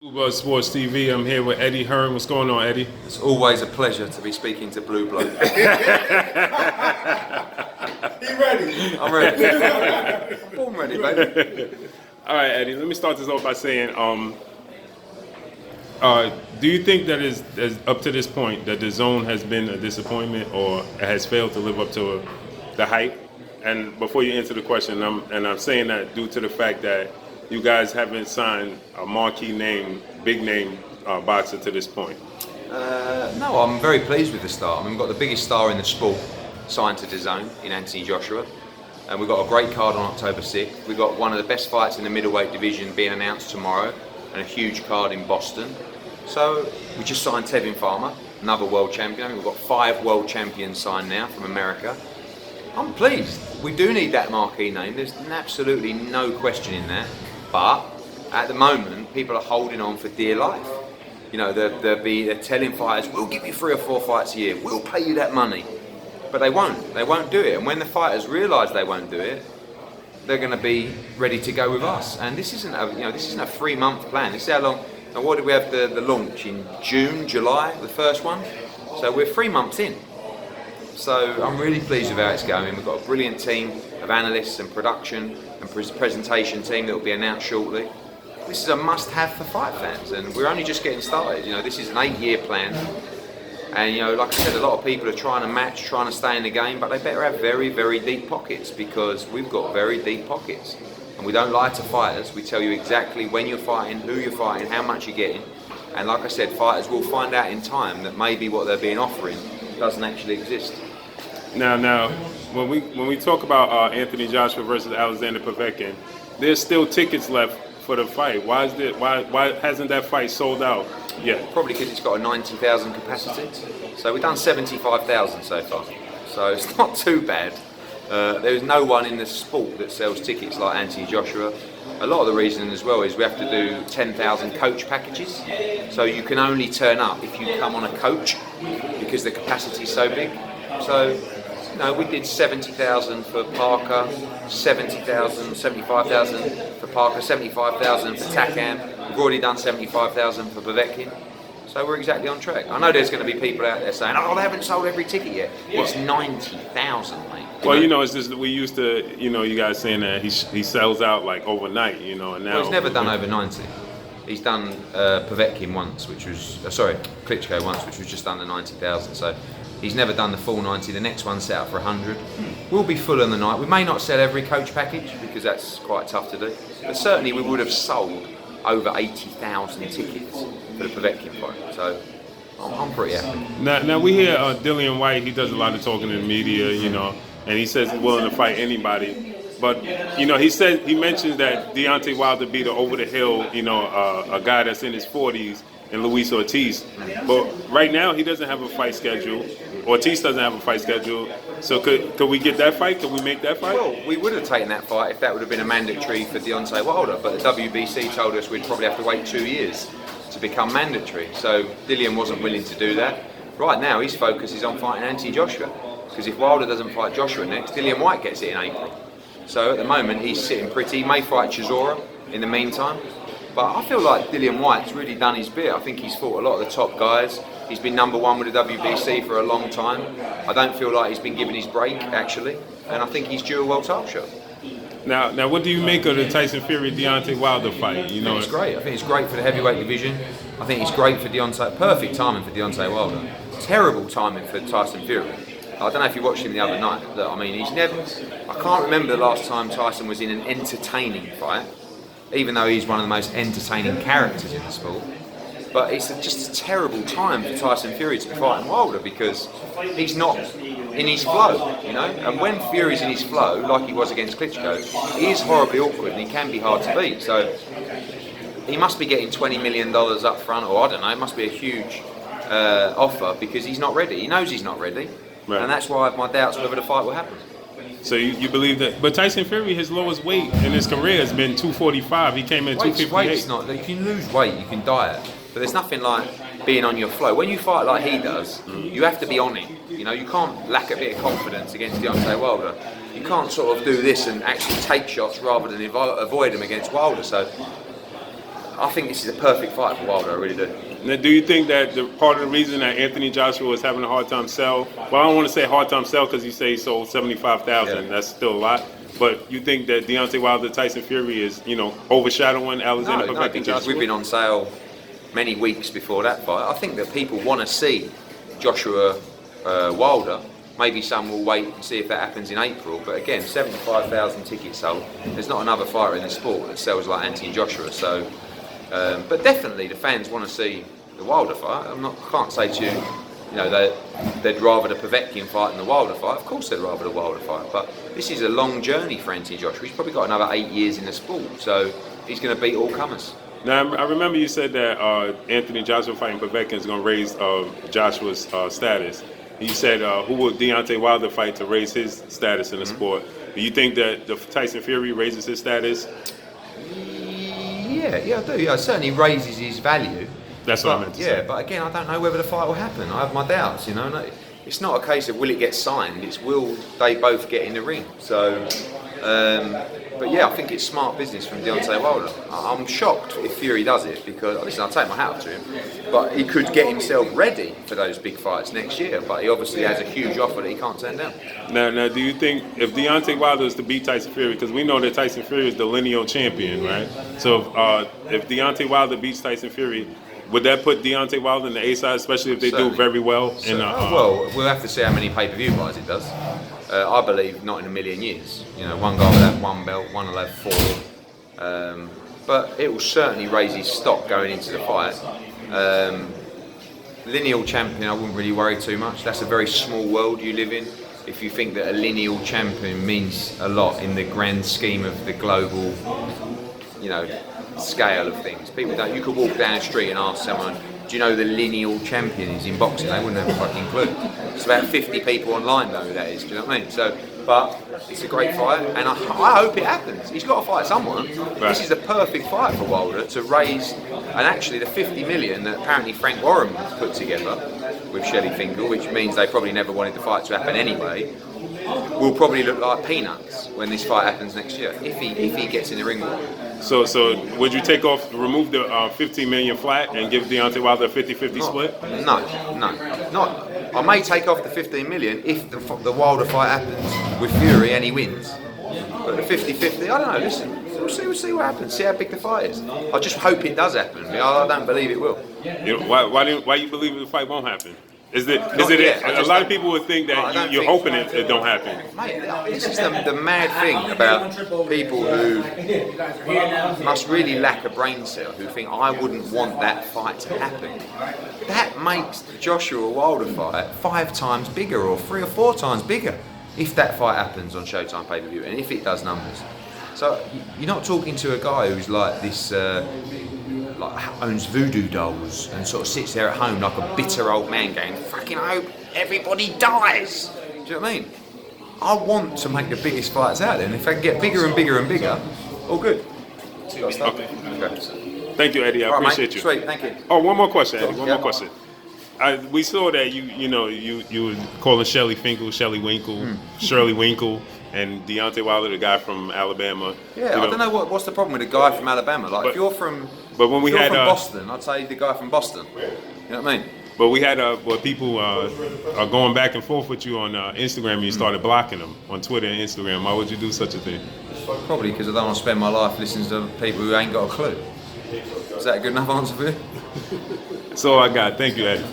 Blue Blood Sports TV. I'm here with Eddie Hearn. What's going on, Eddie? It's always a pleasure to be speaking to Blue Blood. He ready? I'm ready. I'm born ready, baby. All right, Eddie. Let me start this off by saying, do you think that is up to this point that the DAZN has been a disappointment or has failed to live up to the hype? And before you answer the question, I'm saying that due to the fact that you guys haven't signed a marquee name, big name boxer to this point. No, I'm very pleased with the start. I mean, we've got the biggest star in the sport signed to DAZN in Anthony Joshua. And we've got a great card on October 6th. We've got one of the best fights in the middleweight division being announced tomorrow, and a huge card in Boston. So we just signed Tevin Farmer, another world champion. We've got 5 world champions signed now from America. I'm pleased. We do need that marquee name. There's absolutely no question in that. But at the moment, people are holding on for dear life. You know, they're telling fighters, we'll give you 3 or 4 fights a year, we'll pay you that money. But they won't do it. And when the fighters realise they won't do it, they're going to be ready to go with us. And this isn't a 3-month plan. This is how long. And what did we have the launch in June, July, the first one? So we're 3 months in. So I'm really pleased with how it's going. We've got a brilliant team of analysts and production and presentation team that will be announced shortly. This is a must-have for fight fans, and we're only just getting started. You know, this is an 8-year plan, and you know, like I said, a lot of people are trying to match, trying to stay in the game, but they better have very, very deep pockets, because we've got very deep pockets, and we don't lie to fighters. We tell you exactly when you're fighting, who you're fighting, how much you're getting, and like I said, fighters will find out in time that maybe what they're being offering doesn't actually exist. Now, when we talk about Anthony Joshua versus Alexander Povetkin, there's still tickets left for the fight. Why hasn't that fight sold out yet? Probably because it's got a 90,000 capacity. So we've done 75,000 so far. So it's not too bad. There is no one in the sport that sells tickets like Anthony Joshua. A lot of the reason as well is we have to do 10,000 coach packages. So you can only turn up if you come on a coach because the capacity is so big. So, no, we did 70,000 for Parker, 70,000, 75,000 for Parker, 75,000 for Takam. We've already done 75,000 for Povetkin. So we're exactly on track. I know there's going to be people out there saying, oh, they haven't sold every ticket yet. It's 90,000, mate. Well, you know, it's just we used to, you know, you guys saying that he sells out like overnight, you know, and now... Well, he's never done over 90. He's done Povetkin once, which was, Klitschko once, which was just under 90,000. So he's never done the full 90. The next one's set up for 100. We'll be full on the night. We may not sell every coach package because that's quite tough to do. But certainly we would have sold over 80,000 tickets for the Povetkin fight. So I'm pretty happy. Now we hear Dillian Whyte. He does a lot of talking in the media, you know, and he says he's willing to fight anybody. But you know, he mentions that Deontay Wilder beat an over the hill, you know, a guy that's in his 40s. And Luis Ortiz, but right now he doesn't have a fight schedule. Ortiz doesn't have a fight schedule. So could we get that fight? Could we make that fight? Well, we would have taken that fight if that would have been a mandatory for Deontay Wilder. But the WBC told us we'd probably have to wait 2 years to become mandatory. So Dillian wasn't willing to do that. Right now his focus is on fighting Anthony Joshua, because if Wilder doesn't fight Joshua next, Dillian Whyte gets it in April. So at the moment he's sitting pretty. He may fight Chisora in the meantime. But I feel like Dillian Whyte's really done his bit. I think he's fought a lot of the top guys. He's been #1 with the WBC for a long time. I don't feel like he's been given his break, actually. And I think he's due a world title shot. Now, what do you make of the Tyson Fury Deontay Wilder fight? You know, it's great. I think it's great for the heavyweight division. I think it's great for Deontay. Perfect timing for Deontay Wilder. Terrible timing for Tyson Fury. I don't know if you watched him the other night. Look, I mean, I can't remember the last time Tyson was in an entertaining fight, even though he's one of the most entertaining characters in the sport. But it's just a terrible time for Tyson Fury to be fighting Wilder, because he's not in his flow, you know? And when Fury's in his flow, like he was against Klitschko, he is horribly awkward and he can be hard to beat. So he must be getting $20 million up front, or I don't know, it must be a huge offer, because he's not ready. He knows he's not ready. Right. And that's why I have my doubts whether the fight will happen. So you believe that? But Tyson Fury, his lowest weight in his career has been 245. He came in 258. Weight's not. You can lose weight, you can diet, but there's nothing like being on your flow. When you fight like he does, you have to be on it. You know, you can't lack a bit of confidence against Deontay Wilder. You can't sort of do this and actually take shots rather than avoid them against Wilder. So I think this is a perfect fight for Wilder, I really do. Now, do you think that part of the reason that Anthony Joshua is having a hard time sell, well, I don't want to say hard time sell because you say he sold 75,000, Yeah. that's still a lot, but you think that Deontay Wilder, Tyson Fury is, overshadowing Alexander No, Povetkin because Joshua? we've been on sale many weeks before that fight. I think that people want to see Joshua Wilder. Maybe some will wait and see if that happens in April. But again, 75,000 tickets sold. There's not another fighter in the sport that sells like Anthony Joshua. So, but definitely the fans want to see the Wilder fight. I can't say to you, they'd rather the Povetkin fight than the Wilder fight. Of course they'd rather the Wilder fight. But this is a long journey for Anthony Joshua. He's probably got another 8 years in the sport. So he's going to beat all comers. Now, I remember you said that Anthony Joshua fighting Povetkin is going to raise Joshua's status. You said, who will Deontay Wilder fight to raise his status in the sport? Do you think that the Tyson Fury raises his status? Yeah, I do. Yeah, it certainly raises his value. That's what I meant to say. Yeah, but again, I don't know whether the fight will happen. I have my doubts, No, it's not a case of will it get signed, it's will they both get in the ring. So, but yeah, I think it's smart business from Deontay Wilder. I'm shocked if Fury does it because, listen, I'll take my hat off to him, but he could get himself ready for those big fights next year, but he obviously has a huge offer that he can't turn down. Now, do you think if Deontay Wilder is to beat Tyson Fury, because we know that Tyson Fury is the lineal champion, right? So if Deontay Wilder beats Tyson Fury, would that put Deontay Wilder in the A side, especially if they do very well? Well, we'll have to see how many pay-per-view buys it does. I believe not in a million years. One guy will have one belt, one will have four. But it will certainly raise his stock going into the fight. Lineal champion, I wouldn't really worry too much. That's a very small world you live in. If you think that a lineal champion means a lot in the grand scheme of the global, scale of things. People don't. You could walk down the street and ask someone, do you know the lineal champion is in boxing? They wouldn't have a fucking clue. It's about 50 people online know who that is, do you know what I mean? So, but it's a great fight, and I hope it happens. He's got to fight someone. Right. This is the perfect fight for Wilder to raise, and actually the 50 million that apparently Frank Warren put together with Shelley Finkel, which means they probably never wanted the fight to happen anyway, will probably look like peanuts when this fight happens next year, if he gets in the ring with it. So would you remove the 15 million flat and give Deontay Wilder a 50-50 split? No. I may take off the 15 million if the Wilder fight happens with Fury and he wins. But the 50-50, I don't know, listen, we'll see what happens, see how big the fight is. I just hope it does happen. I don't believe it will. Why you believe the fight won't happen? A lot of people would think that you're hoping it don't happen. Mate, this is the mad thing about people who must really lack a brain cell, who think I wouldn't want that fight to happen. That makes the Joshua Wilder fight 5 times bigger or 3 or 4 times bigger if that fight happens on Showtime pay-per-view and if it does numbers. So you're not talking to a guy who's like this, owns voodoo dolls and sort of sits there at home like a bitter old man going, fucking hope everybody dies. Do you know what I mean? I want to make the biggest fights out there, and if I can get bigger and bigger and bigger, all good. Okay. Thank you, Eddie. I appreciate you. Sweet, thank you. Oh, one more question, Eddie. One more question. We saw that you were calling Shelley Finkel, Shelley Winkle, Shirley Winkle, and Deontay Wilder, the guy from Alabama. Yeah, I don't know what's the problem with the guy from Alabama. Like, if you're from Boston, I'd say the guy from Boston. You know what I mean? But we had people are going back and forth with you on Instagram, and you started blocking them on Twitter and Instagram. Why would you do such a thing? Probably because I don't want to spend my life listening to people who ain't got a clue. Is that a good enough answer for you? That's all I got. Thank you, Eddie.